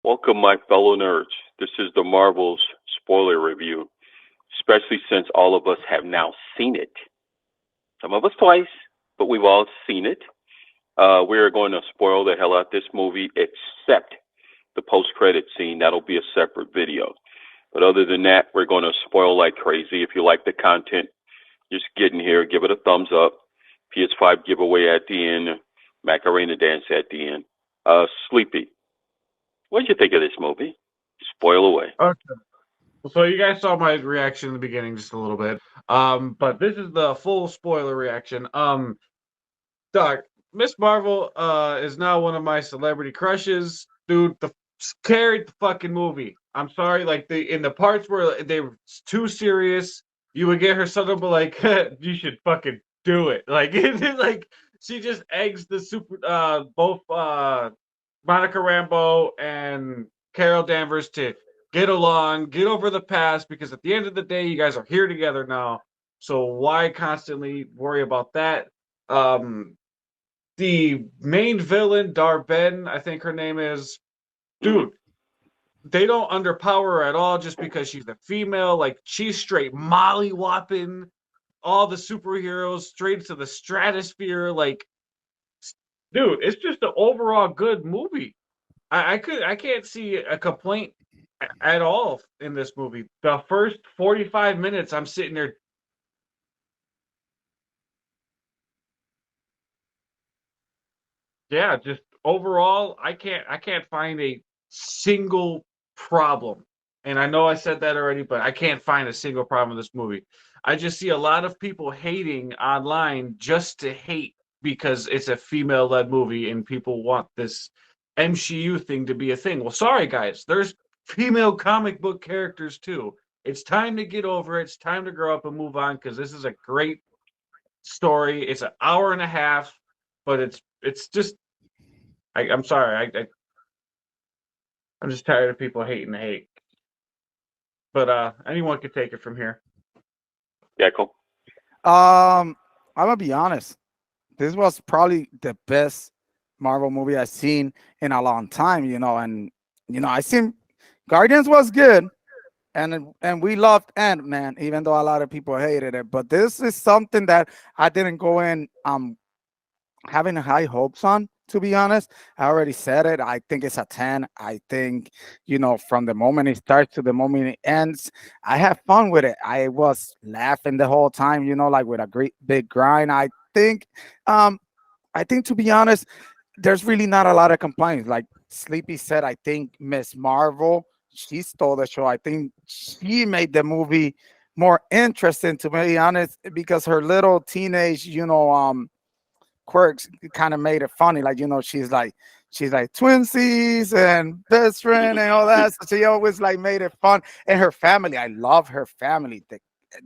Welcome, my fellow nerds. This is the Marvels spoiler review, especially since all of us have now seen it. Some of us twice, but we've all seen it. We're going to spoil the hell out this movie, except the post-credit scene. That'll be a separate video. But other than that, we're going to spoil like crazy. If you like the content, just get in here, give it a thumbs up. PS5 giveaway at the end, Macarena dance at the end. Sleepy, what did you think of this movie? Spoil away. Okay. So you guys saw my reaction in the beginning just a little bit. But this is the full spoiler reaction. Doc, Miss Marvel is now one of my celebrity crushes. Dude, carried the fucking movie. I'm sorry, like in the parts where they were too serious, you would get her something but like you should fucking do it. Like like she just eggs the super both Monica Rambeau and Carol Danvers to get along, get over the past, because at the end of the day, you guys are here together now. So why constantly worry about that? The main villain, Darben, I think her name is, dude, they don't underpower her at all just because she's a female. Like, she's straight molly-whopping all the superheroes straight to the stratosphere. Like, dude, it's just an overall good movie. I can't see a complaint at all in this movie. The first 45 minutes, I'm sitting there. Yeah, just overall, I can't find a single problem. And I know I said that already, but I can't find a single problem in this movie. I just see a lot of people hating online just to hate because it's a female-led movie and people want this MCU thing to be a thing. Well, sorry guys, there's female comic book characters too. It's time to get over it. It's time to grow up and move on because this is a great story. It's an hour and a half, but it's just I'm sorry. I'm just tired of people hating the hate. But anyone could take it from here. Yeah, cool. I'm gonna be honest. This was probably the best Marvel movie I've seen in a long time. And I seen Guardians was good, and we loved Ant-Man, even though a lot of people hated it. But this is something that I didn't go in having high hopes on. To be honest, I already said it. I think it's a 10. I think, from the moment it starts to the moment it ends, I have fun with it. I was laughing the whole time, like with a great big grind. Think, um, I think to be honest, there's really not a lot of complaints. Like Sleepy said, I think Miss Marvel, she stole the show. I think she made the movie more interesting, to be honest, because her little teenage, quirks kind of made it funny. Like, she's like twinsies and best friend and all that. So she always like made it fun. And her family, I love her family.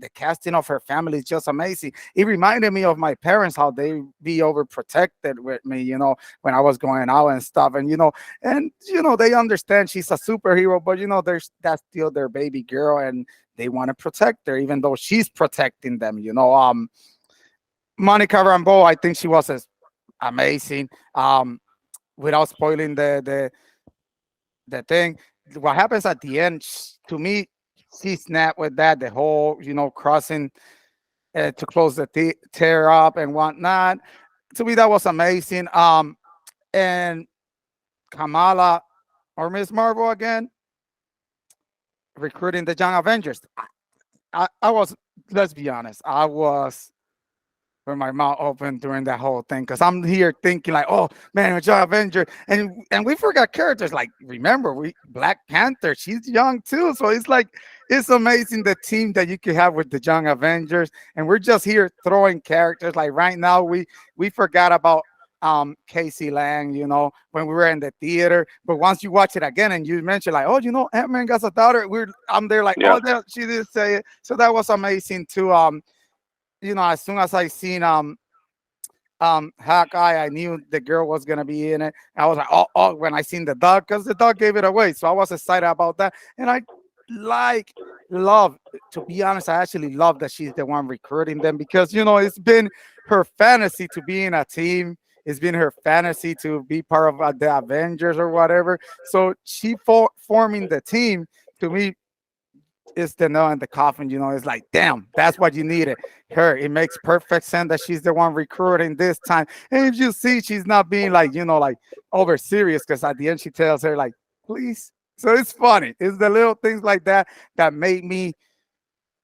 The casting of her family is just amazing. It reminded me of my parents, how they be overprotected with me, when I was going out and stuff. And they understand she's a superhero, but there's that's still their baby girl, and they want to protect her, even though she's protecting them. Monica Rambeau, I think she was amazing. Without spoiling the thing, what happens at the end, to me, she snapped with that. The whole, crossing to close the tear up and whatnot. To me, that was amazing. And Kamala or Miss Marvel again recruiting the Young Avengers. I was, let's be honest, I was with my mouth open during that whole thing, because I'm here thinking like, oh man, it's Young Avenger, and we forgot characters like, remember, we Black Panther, she's young too, so it's like, it's amazing the team that you could have with the Young Avengers, and we're just here throwing characters. Like right now, we forgot about Casey Lang, when we were in the theater, but once you watch it again and you mention like, oh, Ant-Man got a daughter, I'm there like, Yeah. oh, she did say it, so that was amazing too. As soon as I seen Hawkeye, I knew the girl was gonna be in it. I was like, oh, when I seen the dog, because the dog gave it away, so I was excited about that. And I love, to be honest, I actually love that she's the one recruiting them, because it's been her fantasy to be in a team, it's been her fantasy to be part of the Avengers or whatever. So she forming the team to me is the nail in the coffin. It's like, damn, that's what you needed. Her, it makes perfect sense that she's the one recruiting this time. And if you see, she's not being like, like over serious, because at the end she tells her like, please. So it's funny. It's the little things like that that made me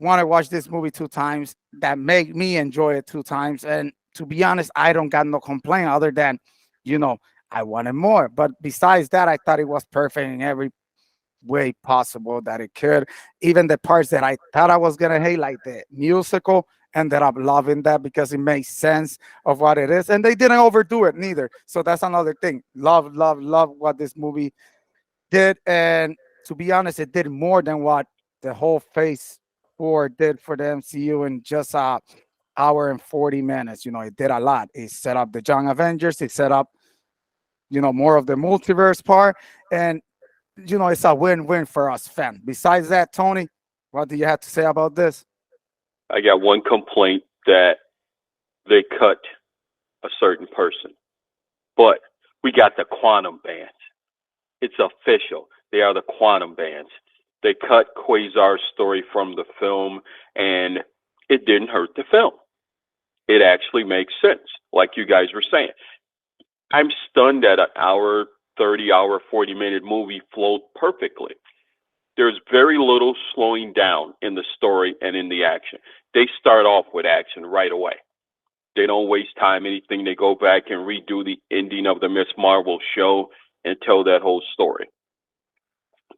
want to watch this movie two times, that make me enjoy it two times. And to be honest, I don't got no complaint other than, you know, I wanted more. But besides that, I thought it was perfect in every way possible that it could. Even the parts that I thought I was gonna hate, like the musical, ended up loving that because it makes sense of what it is, and they didn't overdo it neither. So that's another thing. Love, love, love what this movie did, and to be honest, it did more than what the whole Phase 4 did for the MCU in just a hour and 40 minutes. It did a lot. It set up the Young Avengers. It set up, more of the multiverse part, and it's a win-win for us fans. Besides that, Tony, what do you have to say about this? I got one complaint that they cut a certain person, but we got the quantum bands. It's official. They are the quantum bands. They cut Quasar's story from the film, and it didn't hurt the film. It actually makes sense, like you guys were saying. I'm stunned that an hour 30 hour, 40-minute movie flowed perfectly. There's very little slowing down in the story and in the action. They start off with action right away. They don't waste time anything. They go back and redo the ending of the Miss Marvel show and tell that whole story.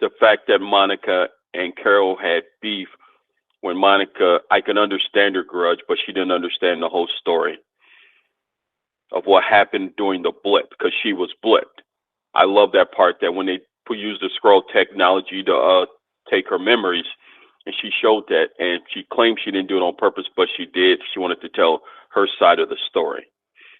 The fact that Monica and Carol had beef, when Monica, I can understand her grudge, but she didn't understand the whole story of what happened during the blip, because she was blipped. I love that part, that when they used the scroll technology to take her memories, and she showed that, and she claimed she didn't do it on purpose, but she did. She wanted to tell her side of the story.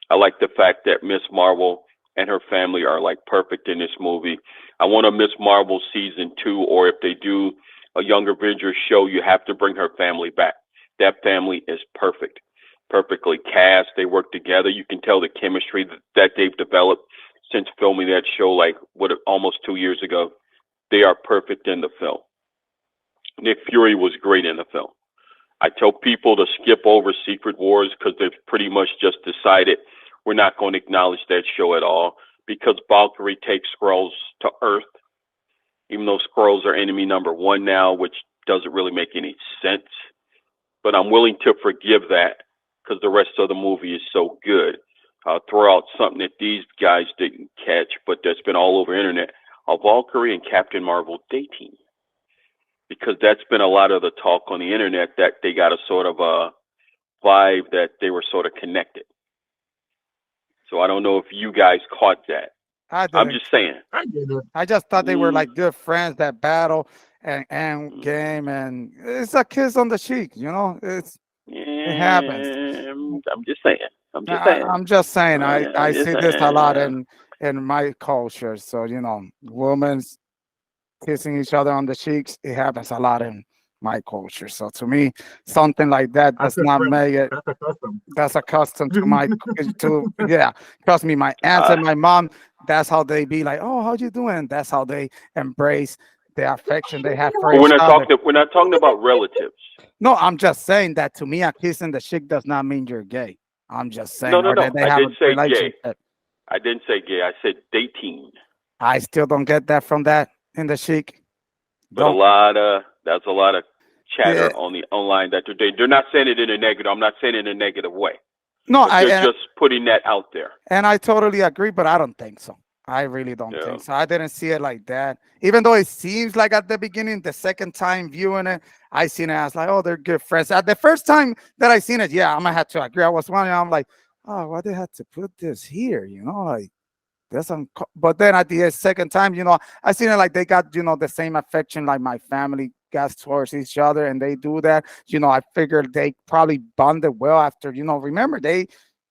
I like the fact that Miss Marvel and her family are like perfect in this movie. I want a Miss Marvel season 2, or if they do a Young Avengers show, you have to bring her family back. That family is perfect, perfectly cast. They work together. You can tell the chemistry that they've developed since filming that show, like almost 2 years ago. They are perfect in the film. Nick Fury was great in the film. I tell people to skip over Secret Wars because they've pretty much just decided we're not going to acknowledge that show at all, because Valkyrie takes Skrulls to Earth, even though Skrulls are enemy number 1 now, which doesn't really make any sense. But I'm willing to forgive that because the rest of the movie is so good. Throw out something that these guys didn't catch, but that's been all over the internet: a Valkyrie and Captain Marvel dating. Because that's been a lot of the talk on the internet, that they got a sort of a vibe that they were sort of connected. So I don't know if you guys caught that. I'm just saying. I get it. I just thought they were like good friends that battle and game, and it's a kiss on the cheek. It happens. I'm just saying. I'm just saying. I just see this a lot saying. in my culture. So women kissing each other on the cheeks, it happens a lot in my culture. So to me, something like that does not make it. That's a custom. That's a custom to my yeah. Trust me, my aunts and my mom, that's how they be like, oh, how you doing? That's how they embrace the affection they have for But each other. we're not talking about relatives. No, I'm just saying that to me, a kiss in the cheek does not mean you're gay. I'm just saying, No. or that they I have didn't a say relationship. gay. I didn't say gay. I said dating. I still don't get that from that in the cheek. But that's a lot of chatter on the online that they're not saying it in a negative. I'm not saying it in a negative way. No, they're just putting that out there. And I totally agree, but I don't think so. I really don't think so. I didn't see it like that. Even though it seems like at the beginning, the second time viewing it, I seen it as like, oh, they're good friends. At the first time that I seen it, yeah, I'm gonna have to agree. I was wondering, I'm like, oh, why they had to put this here? Like that's but then at the second time, I seen it like they got, the same affection like my family got towards each other, and they do that. I figured they probably bonded well after, remember they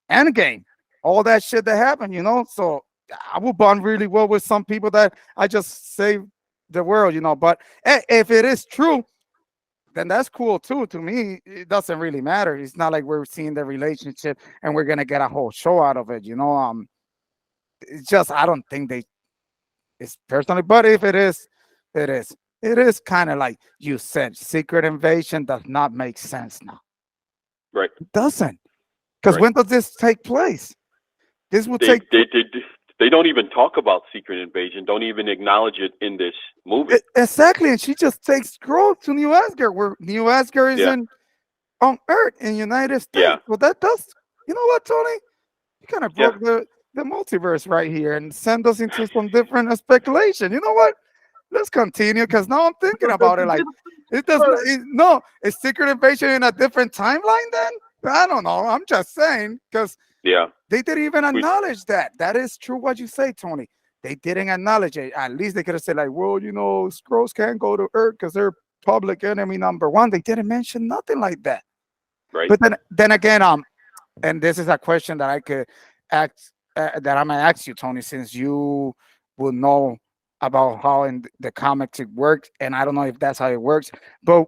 Endgame, all that shit that happened, so I would bond really well with some people that I just saved the world, but if it is true, then that's cool too. To me, it doesn't really matter. It's not like we're seeing the relationship and we're gonna get a whole show out of it. It's just I don't think they it's personally, but if it is, it is. It is kind of like you said, Secret Invasion does not make sense now. Right. It doesn't. Because Right. when does this take place? This will They take they did. They don't even talk about Secret Invasion. Don't even acknowledge it in this movie. exactly, and she just takes growth to New Asgard, where New Asgard is Yeah. on Earth in United Yeah. States. Well, that does. You know what, Tony? You kind of Yeah. broke the multiverse right here and send us into some different speculation. You know what? Let's continue because now I'm thinking about it. Like it does. No, is Secret Invasion in a different timeline? Then I don't know. I'm just saying because Yeah. they didn't even We, acknowledge that. That is true what you say, Tony. They didn't acknowledge it. At least they could have said, like, well, Skrulls can't go to Earth because they're public enemy number one. They didn't mention nothing like that. right. But then again, and this is a question that I could ask that I'm gonna ask you, Tony, since you will know about how in the comics it works, and I don't know if that's how it works, but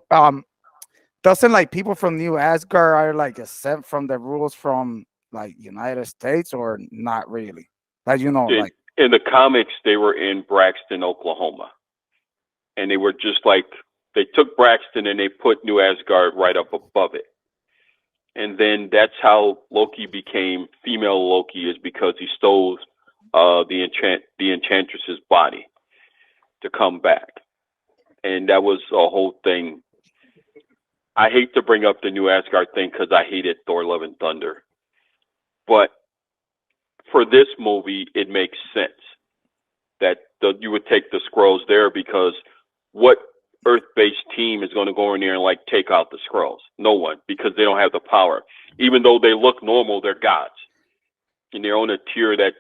doesn't like people from New Asgard are like exempt from the rules from like United States or not really? Like In, like in the comics, they were in Braxton, Oklahoma, and they were just like they took Braxton and they put New Asgard right up above it. And then that's how Loki became female Loki, is because he stole the Enchantress's body to come back, and that was a whole thing. I hate to bring up the New Asgard thing because I hated Thor: Love and Thunder, but for this movie, it makes sense that you would take the Skrulls there, because what Earth-based team is going to go in there and like take out the Skrulls? No one, because they don't have the power. Even though they look normal, they're gods, and they're on a tier that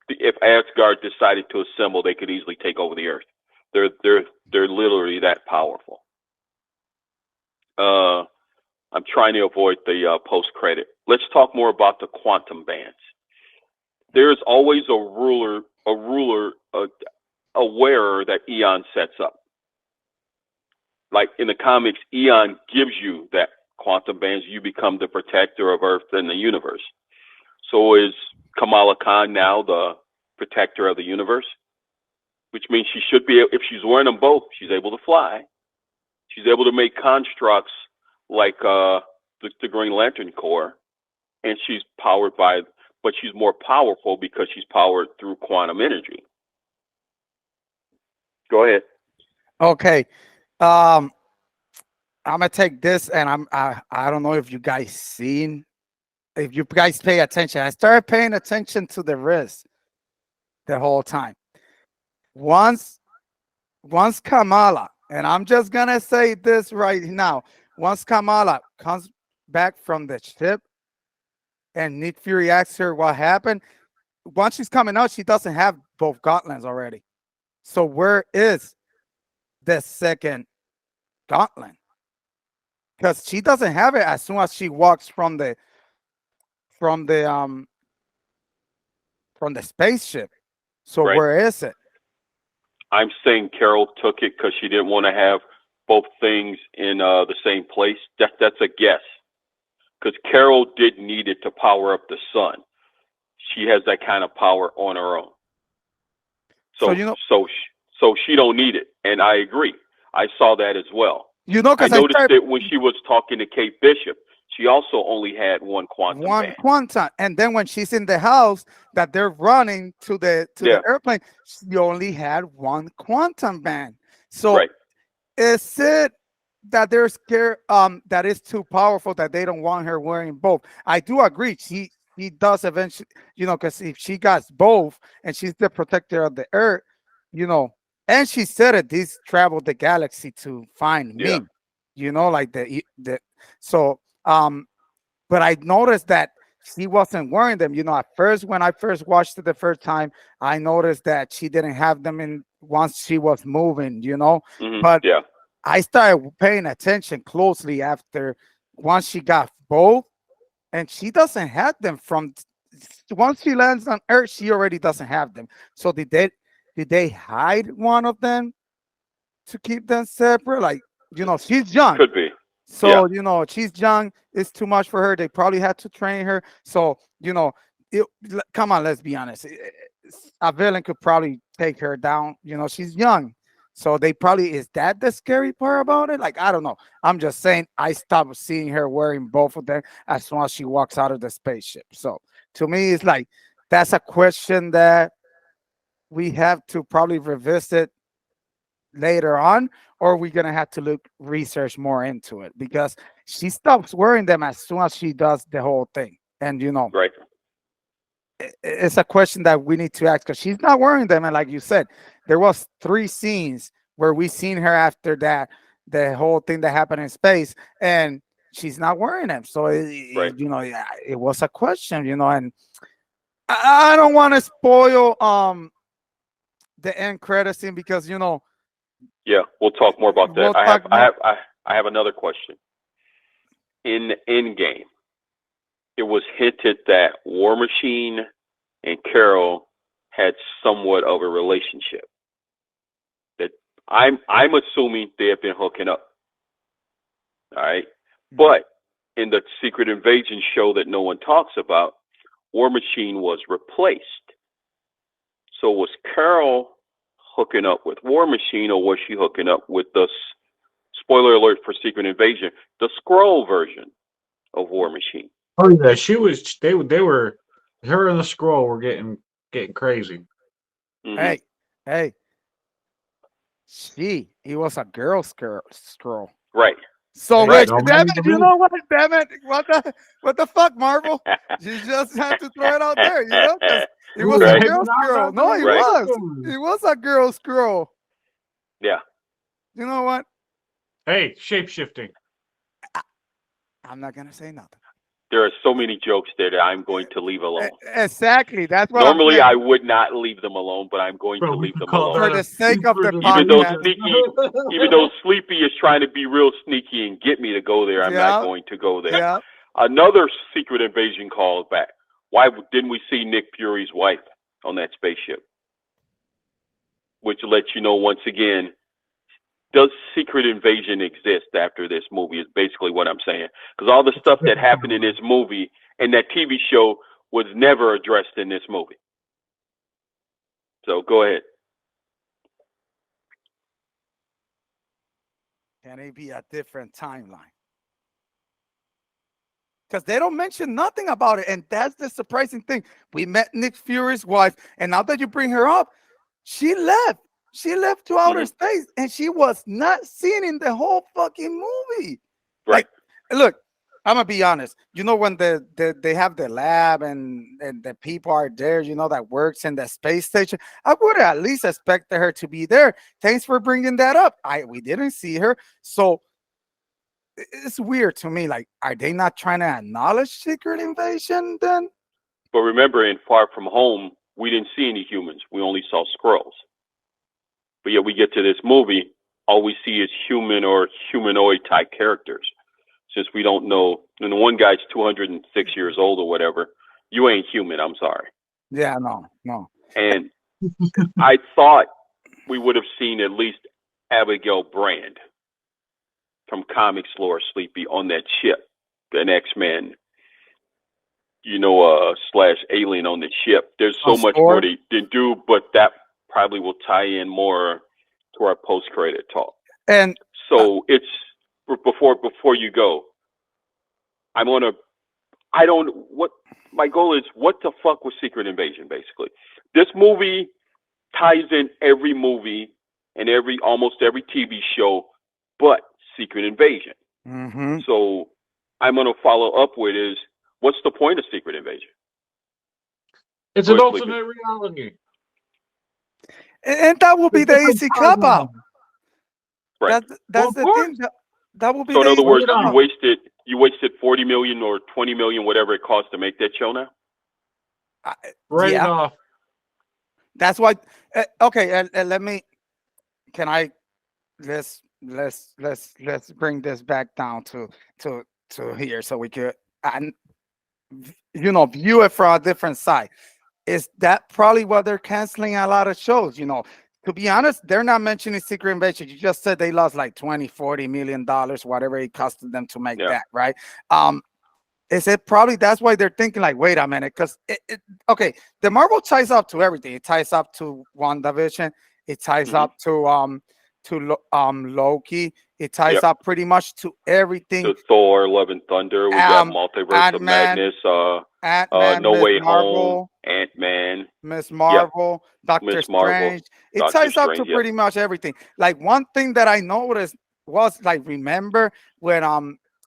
if Asgard decided to assemble, they could easily take over the Earth. They're literally that powerful. I'm trying to avoid the post-credit. Let's talk more about the quantum bands. There's always a wearer that Eon sets up. Like in the comics, Eon gives you that quantum bands. You become the protector of Earth and the universe. So is Kamala Khan now the protector of the universe? Which means she should be, if she's wearing them both, she's able to fly. She's able to make constructs like the Green Lantern Corps, and she's powered by, but she's more powerful because she's powered through quantum energy. Go ahead. Okay. I'm gonna take this, and I don't know if you guys pay attention. I started paying attention to the wrist the whole time. Once Kamala, and I'm just gonna say this right now, once Kamala comes back from the ship and Nick Fury asks her what happened, once she's coming out, she doesn't have both gauntlets already. So where is the second gauntlet? Because she doesn't have it as soon as she walks from the spaceship. So Right. where is it? I'm saying Carol took it because she didn't want to have both things in the same place. That's a guess. Because Carol didn't need it to power up the sun. She has that kind of power on her own. So she don't need it, and I agree. I saw that as well. I noticed it when she was talking to Kate Bishop. She also only had one quantum band. Quantum, and then when she's in the house that they're running to the airplane, she only had one quantum band. So is it that they're scared that is too powerful that they don't want her wearing both? I do agree. She does eventually, because if she got both and she's the protector of the Earth, and she said it, these traveled the galaxy to find me, like so but I noticed that she wasn't wearing them. At first, when I first watched it the first time, I noticed that she didn't have them in once she was moving, but I started paying attention closely after once she got both, and she doesn't have them from once she lands on Earth, she already doesn't have them. So did they hide one of them to keep them separate? Like, she's young. Could be. Yeah. So, she's young. It's too much for her. They probably had to train her. So, come on, let's be honest. A villain could probably take her down. She's young. So they probably, is that the scary part about it? Like, I don't know. I'm just saying, I stopped seeing her wearing both of them as soon as she walks out of the spaceship. So to me, it's like, that's a question that we have to probably revisit later on, or we're gonna have to look research more into it, because she stops wearing them as soon as she does the whole thing. And Right. it's a question that we need to ask, because she's not wearing them. And like you said, there was 3 scenes where we seen her after that, the whole thing that happened in space, and she's not wearing them. So Right. it was a question, and I don't want to spoil the end credit scene, because Yeah, we'll talk more about that. We'll talk more. I have another question. In Endgame, it was hinted that War Machine and Carol had somewhat of a relationship. That I'm assuming they have been hooking up. All right. But in the Secret Invasion show that no one talks about, War Machine was replaced. So was Carol hooking up with War Machine, or was she hooking up with the, spoiler alert for Secret Invasion, the Skrull version of War Machine? Oh yeah, she was. They were. Her and the Skrull were getting crazy. Mm-hmm. Hey, he was a girl scroll. Right. So Right. damn it, you know what? Damn it, what the fuck, Marvel? You just had to throw it out there, 'cause he was a girl scroll. No, he was a girl scroll. Yeah. You know what? Hey, shape shifting. I'm not gonna say nothing. There are so many jokes there that I'm going to leave alone. Exactly. That's what normally I would not leave them alone, but I'm going to leave them alone for the sake of the even though podcast. even though Sleepy is trying to be real sneaky and get me to go there, I'm not going to go there. Yeah. Another Secret Invasion calls back. Why didn't we see Nick Fury's wife on that spaceship? Which lets you know once again, does Secret Invasion exist after this movie is basically what I'm saying. Because all the stuff that happened in this movie and that TV show was never addressed in this movie. So go ahead. Can it be a different timeline? Because they don't mention nothing about it. And that's the surprising thing. We met Nick Fury's wife, and now that you bring her up, she left. She left to outer space, and she was not seen in the whole fucking movie. Right. Like, look, I'm gonna be honest. When they have the lab and the people are there, that works in the space station, I would at least expected her to be there. Thanks for bringing that up. We didn't see her, so it's weird to me. Like, are they not trying to acknowledge Secret Invasion then? But remember, in Far From Home, we didn't see any humans. We only saw Skrulls. But yet we get to this movie, all we see is human or humanoid type characters. Since we don't know, and the one guy's 206 years old or whatever, you ain't human, I'm sorry. Yeah, no. And I thought we would have seen at least Abigail Brand from Comics Lore Sleepy on that ship, an X-Men, / alien on the ship. There's so much more they didn't do, but that probably will tie in more to our post-credit talk. And so it's before you go, my goal is, what the fuck was Secret Invasion, basically? This movie ties in every movie and almost every TV show but Secret Invasion. Mm-hmm. So I'm going to follow up with is, what's the point of Secret Invasion? It's an alternate reality. And that will be the easy cop out. Right. That's the thing. That will be. So in other words, you wasted $40 million or $20 million, whatever it costs to make that show now. Right off. That's why. Okay, let me. Can I? Let's bring this back down to here, so we could, view it from a different side. Is that probably why they're canceling a lot of shows? To to be honest, they're not mentioning Secret Invasion. You just said they lost like 20-40 million dollars, whatever it costed them to make Yeah. that, right? Is it probably that's why they're thinking like, wait a minute, because okay, the Marvel ties up to everything. It ties up to WandaVision. It ties Hmm. up to Loki. It ties Yep. up pretty much to everything. To Thor, Love and Thunder. We got Multiverse of Ant-Man, Madness. Ant-Man, No Miss Way Home. Marvel, Ant-Man. Miss Yep. Marvel, Doctor Miss Marvel. Strange. It Doctor ties up Strange. to Yep. pretty much everything. Like one thing that I noticed was like, remember when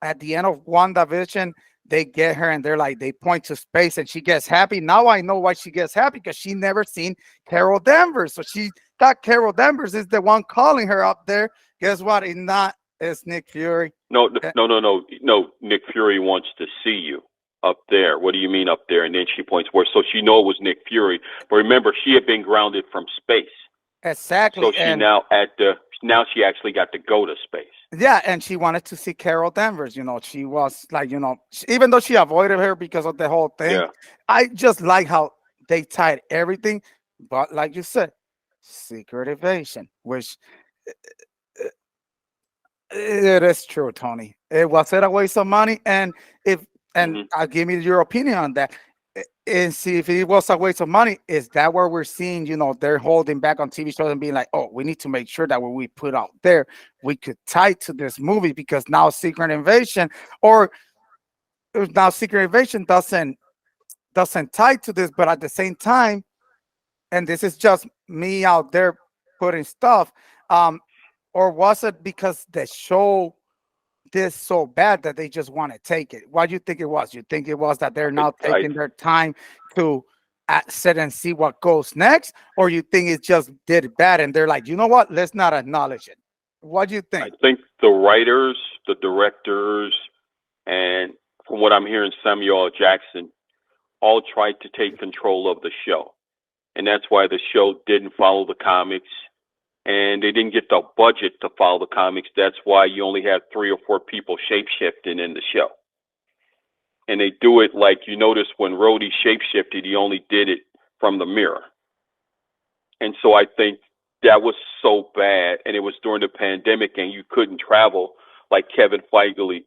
at the end of WandaVision they get her and they're like they point to space and she gets happy. Now I know why she gets happy, because she never seen Carol Danvers. So she thought Carol Danvers is the one calling her up there. Guess what? It's not. It's Nick Fury. No. Nick Fury wants to see you up there. What do you mean up there? And then she points where. So she know it was Nick Fury. But remember, she had been grounded from space. Exactly. So she now she actually got to go to space. Yeah, and she wanted to see Carol Danvers. She was like, even though she avoided her because of the whole thing, Yeah. I just like how they tied everything. But like you said, Secret Invasion, which it is true, Tony. It was a waste of money, and Mhm. I'll give me your opinion on that. And see if it was a waste of money. Is that where we're seeing, they're holding back on TV shows and being like, oh, we need to make sure that what we put out there, we could tie to this movie, because now Secret Invasion doesn't tie to this, but at the same time, and this is just me out there putting stuff, or was it because the show this so bad that they just want to take it? What do you think it was? You think it was that they're now taking their time to sit and see what goes next, or you think it just did bad and they're like, you know what, let's not acknowledge it? What do you I think? think the writers, the directors, and from what I'm hearing, Samuel L. Jackson all tried to take control of the show. And that's why the show didn't follow the comics. And they didn't get the budget to follow the comics. That's why you only have 3 or 4 people shape-shifting in the show. And they do it like, you notice when Rhodey shape-shifted, he only did it from the mirror. And so I think that was so bad. And it was during the pandemic and you couldn't travel like Kevin Feige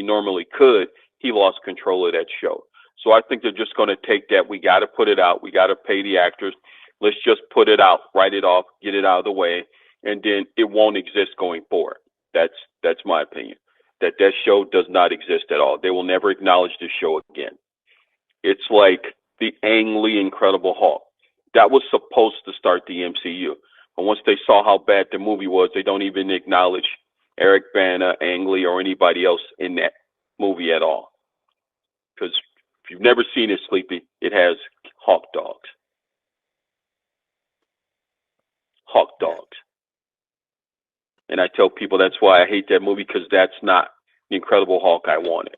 normally could. He lost control of that show. So I think they're just going to take that. We got to put it out. We got to pay the actors. Let's just put it out, write it off, get it out of the way, and then it won't exist going forward. That's my opinion. That show does not exist at all. They will never acknowledge this show again. It's like the Ang Lee Incredible Hulk. That was supposed to start the MCU. But once they saw how bad the movie was, they don't even acknowledge Eric Bana, Ang Lee, or anybody else in that movie at all. Because if you've never seen it, Sleepy, it has hawk dogs. Hawk dogs. And I tell people that's why I hate that movie, because that's not the Incredible Hulk I wanted.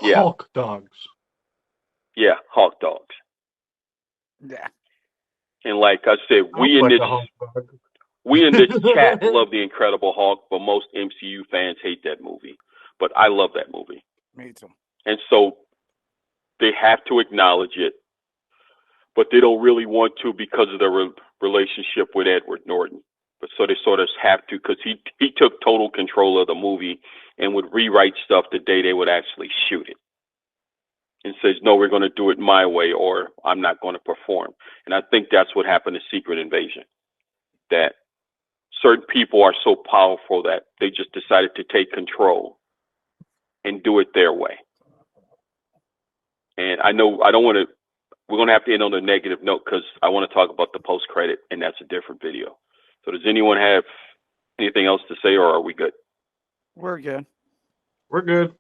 Yeah. Hulk dogs. Yeah, hawk dogs. Yeah. And like I said, we in this chat love the Incredible Hulk, but most MCU fans hate that movie. But I love that movie. Me too. And so they have to acknowledge it, but they don't really want to because of their relationship with Edward Norton. But so they sort of have to, because he took total control of the movie and would rewrite stuff the day they would actually shoot it. And says, no, we're going to do it my way, or I'm not going to perform. And I think that's what happened to Secret Invasion. That certain people are so powerful that they just decided to take control and do it their way. And I know we're going to have to end on a negative note, because I want to talk about the post-credit, and that's a different video. So does anyone have anything else to say, or are we good? We're good. We're good.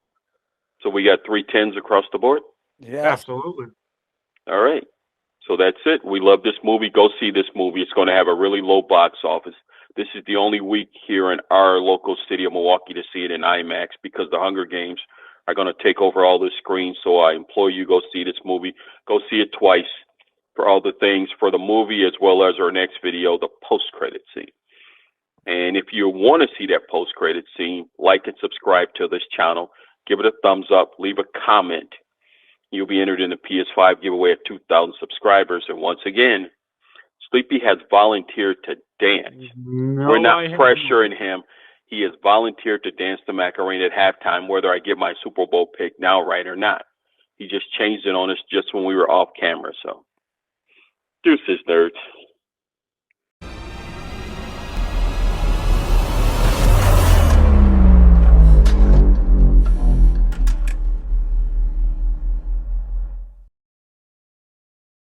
So we got 3 10s across the board? Yeah. Absolutely. All right. So that's it. We love this movie. Go see this movie. It's going to have a really low box office. This is the only week here in our local city of Milwaukee to see it in IMAX, because the Hunger Games are going to take over all the screens. So I implore you, go see this movie. Go see it twice for all the things for the movie, as well as our next video, the post-credit scene. And if you want to see that post-credit scene, like and subscribe to this channel. Give it a thumbs up. Leave a comment. You'll be entered in the PS5 giveaway of 2,000 subscribers. And once again, Sleepy has volunteered to dance. No, We're not I haven't. pressuring him. He has volunteered to dance the Macarena at halftime, whether I give my Super Bowl pick now right or not. He just changed it on us just when we were off camera. So, deuces, nerds.